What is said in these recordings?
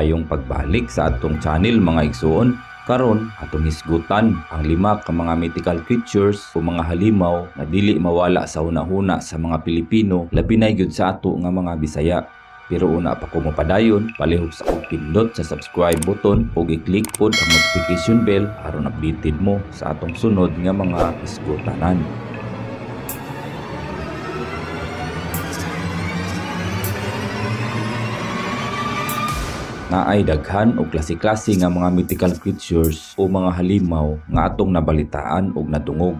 Maayong pagbalik sa atong channel mga igsoon. Karon atong hisgutan ang 5 ka mga mythical creatures o mga halimaw na dili mawala sa hunahuna sa mga Pilipino, labi na gyud sa ato nga mga Bisaya. Pero una pa ko mapadayon, palihog sa kong pindot sa subscribe button ug i-click pod ang notification bell aron updated mo sa atong sunod nga mga hisgutanan. Naay daghan o klase-klase nga mga mythical creatures o mga halimaw nga atong nabalitaan og natungog.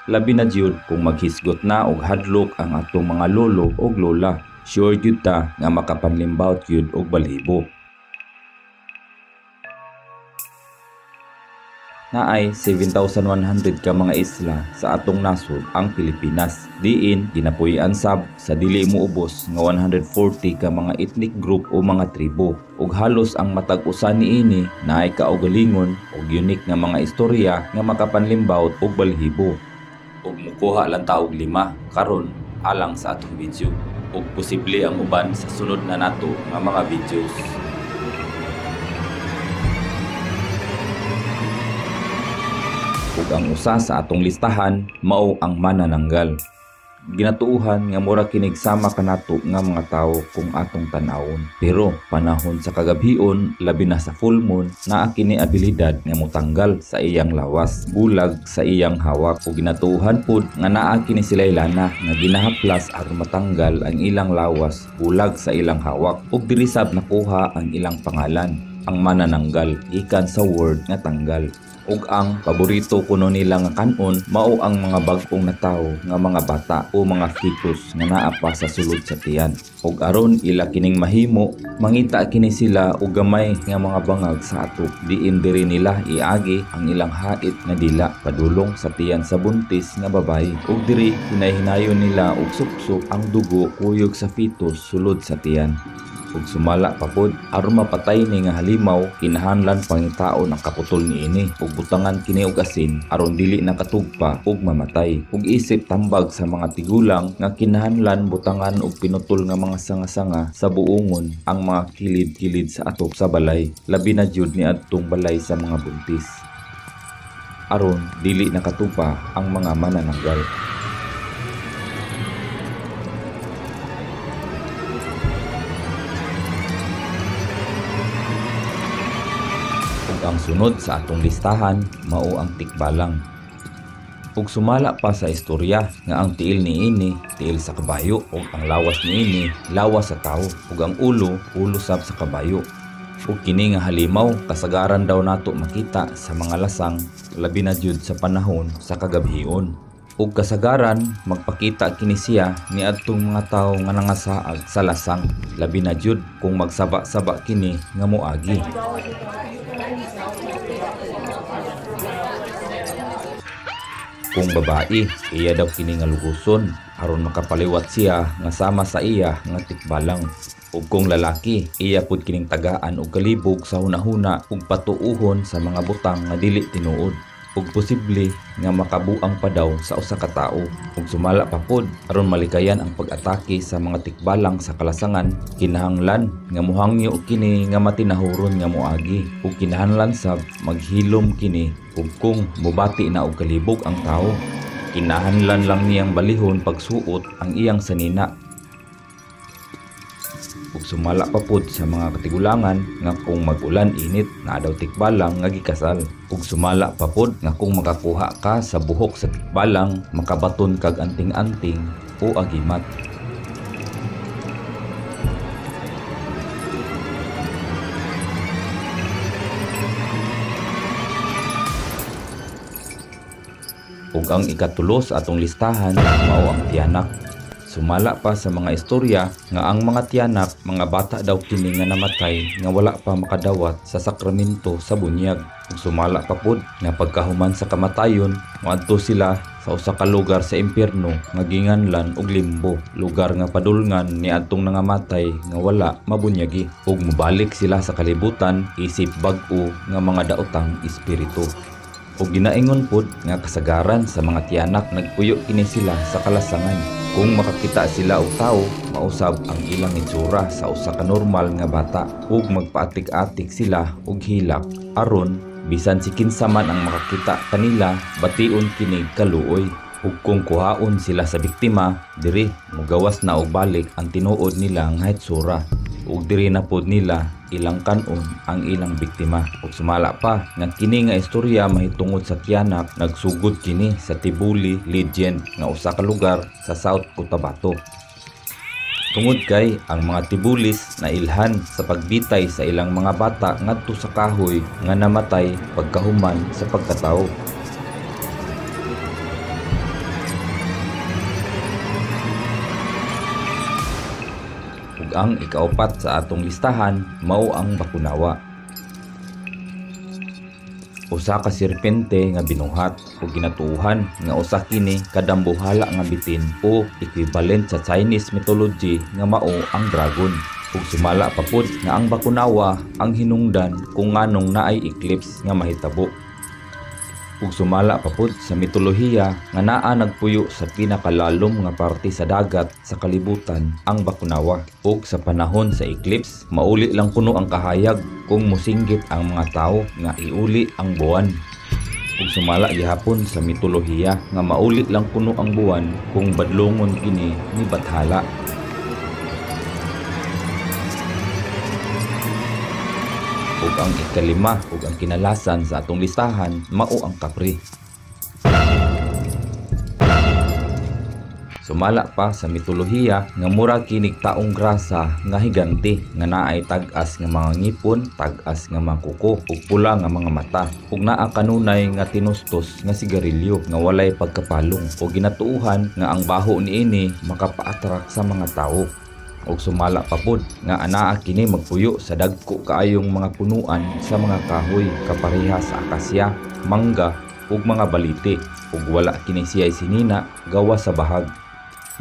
Labi na jud kung maghisgot na og hadlok ang atong mga lolo og lola. Sure jud ta nga makapanlimbawt jud og balhibo. Naay 7,100 ka mga isla sa atong nasod ang Pilipinas. Diin ginapuy-an sab sa dili moubos nga 140 ka mga ethnic group o mga tribo. Ug halos ang matag usa niini naay kaugalingon ug unique nga mga istorya nga makapanlimbawt og balhibo. Ug mukuha lang ta og 5 karon alang sa atong video. Ug posible ang uban sa sunod na nato nga mga videos. Ug ang usa sa atong listahan mao ang manananggal. Ginatuuhan nga mura kinig sama kanato nga mga tawo kung atong tan-awon. Pero panahon sa kagabhion, labi na sa full moon, naa kini abilidad nga motanggal sa iyang lawas, bulag sa iyang hawak. Ug ginatuuhan pod nga naa kini sila'y lana nga ginahaplas aron matanggal ang ilang lawas, bulag sa ilang hawak. Ug diri sab nakuha ang ilang pangalan, ang manananggal, ikan sa word nga tanggal. Ug ang paborito kuno nila nga kanon mao ang mga bag-ong natawo nga mga bata o mga fetus nga naa pa sa sulod sa tiyan. Ug aron ila kining mahimo, mangita kini sila og gamay nga mga bangag sa atok. Diin diri nila iagi ang ilang hait nga dila padulong sa tiyan sa buntis nga babayi. Ug diri hinay-hinayon nila og suksok ang dugo kuyog sa fetus sulod sa tiyan. Ug sumala pa pod aron mapatay ni nga halimaw, kinahanglan pangitaon ang kaputol niini ug butangan kini og asin aron dili nakatugpa ug mamatay. Ug isip tambag sa mga tigulang nga kinahanglan butangan og pinutol nga mga sanga-sanga sa buongon ang mga kilid-kilid sa atop sa balay, labi na jud ni adtong balay sa mga buntis aron dili nakatugpa ang mga manananggal. Ang sunod sa atong listahan mao ang tikbalang. Ug sumala pa sa istorya nga ang tiil niini tiil sa kabayo ug ang lawas niini lawas sa tawo ug ang ulo sab sa kabayo. Ug kini nga halimaw kasagaran daw nato makita sa mga lasang, labi na jud sa panahon sa kagabhion. Ug kasagaran magpakita kini siya ni adtong mga tawo nga nangasaag sa lasang, labi na jud kung magsaba-saba kini nga moagi. Kung babae, iya daw kini nga luguson aron makapaliwat siya nga sama sa iya nga tikbalang. Ug kung lalaki, iya pud kining tagaan og kalibog sa hunahuna ug patuuhon sa mga butang nga dili tinuod. Ug posible nga makabuang pa daw sa usa ka tawo. Ug sumala pa pod aron malikayan ang pag-atake sa mga tikbalang sa kalasangan, kinahanglan nga mohangyo kini nga matinahuron nga moagi. Ug kinahanglan sab maghilom kini ug kung mubati na og kalibog ang tawo, kinahanglan lang niyang balihon pagsuot ang iyang sanina. Ug sumala pa pod sa mga katigulangan nga kung mag-ulan init na daw tikbalang nga gikasal. Ug sumala pa pod nga kung makakuha ka sa buhok sa tikbalang, makabaton kag anting-anting o agimat. Ug ang ikatulo sa atong listahan mao ang tiyanak. Sumala pa sa mga istorya nga ang mga tiyanak, mga bata daw kini nga namatay nga wala pa makadawat sa sakramento sa bunyag. Ug sumala pa pod nga pagkahuman sa kamatayon, moadto sila sa usa ka lugar sa impyerno nga ginganlan og limbo, lugar nga padulngan ni adtong nangamatay nga wala mabunyagi. Ug mobalik sila sa kalibutan isip bag-o nga mga daotang espiritu. O ginaingon pod nga kasagaran sa mga tiyanak nagpuyo kini sila sa kalasangan. Kung makakita sila og tawo, mausab ang ilang itsura sa usa ka normal nga bata ug magpaatik-atik sila og hilak aron bisan si kinsa man ang makakita kanila bation kinig kaluoy. Ug kung kuhaon sila sa biktima, diri mugawas na og balik ang tinuod nila nga hitsura. Ug diri na pod nila ilang kanon ang ilang biktima. Ug sumala pa nga kini nga istorya mahitungod sa tiyanak nagsugod kini sa Tibuli Legend nga usa ka lugar sa South Cotabato. Tungod kay ang mga Tibulis na ilhan sa pagbitay sa ilang mga bata ngadto sa kahoy nga namatay pagkahuman sa pagkatawo. Ug ang ikaupat sa atong listahan mao ang Bakunawa. Usa ka serpente nga binuhat o ginatuuhan nga usa kini kadambuhala nga bitin o equivalent sa Chinese mythology nga mao ang dragon. Ug sumala pa pod nga ang Bakunawa ang hinungdan kung nganong naay eclipse nga mahitabo. Ug sumala pa pod sa mitolohiya nga naa nagpuyo sa pinakalalom nga parte sa dagat sa kalibutan ang Bakunawa. Ug sa panahon sa eclipse mauli lang kuno ang kahayag kung musinggit ang mga tawo nga iuli ang buwan. Ug sumala gihapon sa mitolohiya nga mauli lang kuno ang buwan kung badlongon kini ni Bathala. Ug ang ikalima ug ang kinalasan sa atong listahan mao ang kapre. Sumala pa sa mitolohiya nga mura kinig taong grasa nga higante nga naay tag-as nga mga ngipon, tag-as nga mga kuko ug pula nga mga mata ug naa kanunay nga tinustos nga sigarilyo nga walay pagkapalong o ginatuuhan nga ang baho niini makapa-attract sa mga tawo. Ug sumala pa pod nga anaa kini magpuyo sa dagko kaayong mga punuan sa mga kahoy kapareha sa akasya, mangga ug mga baliti ug wala kini siyay sinina gawa sa bahag.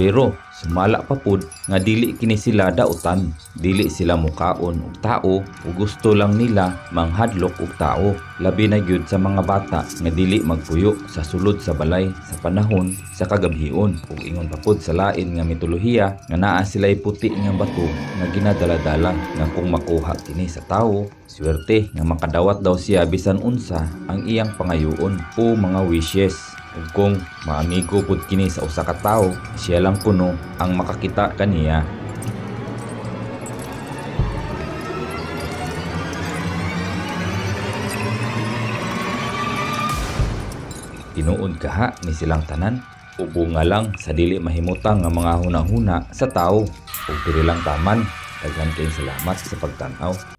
Pero sumala pa pod nga dili kini sila dautan, dili sila mukaon og tao ug gusto lang nila manghadlok og tao, labi na gyud sa mga bata nga dili magpuyo sa sulod sa balay sa panahon sa kagabhion. Ug ingon pa pod sa lain nga mitolohiya nga naa sila'y puti nga bato nga ginadala-dala nga kung makuha kini sa tawo, swerte nga makadawat daw siya bisan unsa ang iyang pangayoon o mga wishes. Ug kung maamigo pud kini sa usa ka tawo, siya lang kuno ang makakita kaniya. Tinuod kaha ni silang tanan, ubo nga lang sa dili mahimutang nga mga hunahuna sa tawo. Ug diri lang taman. Daghan kayong salamat sa pagtan-aw.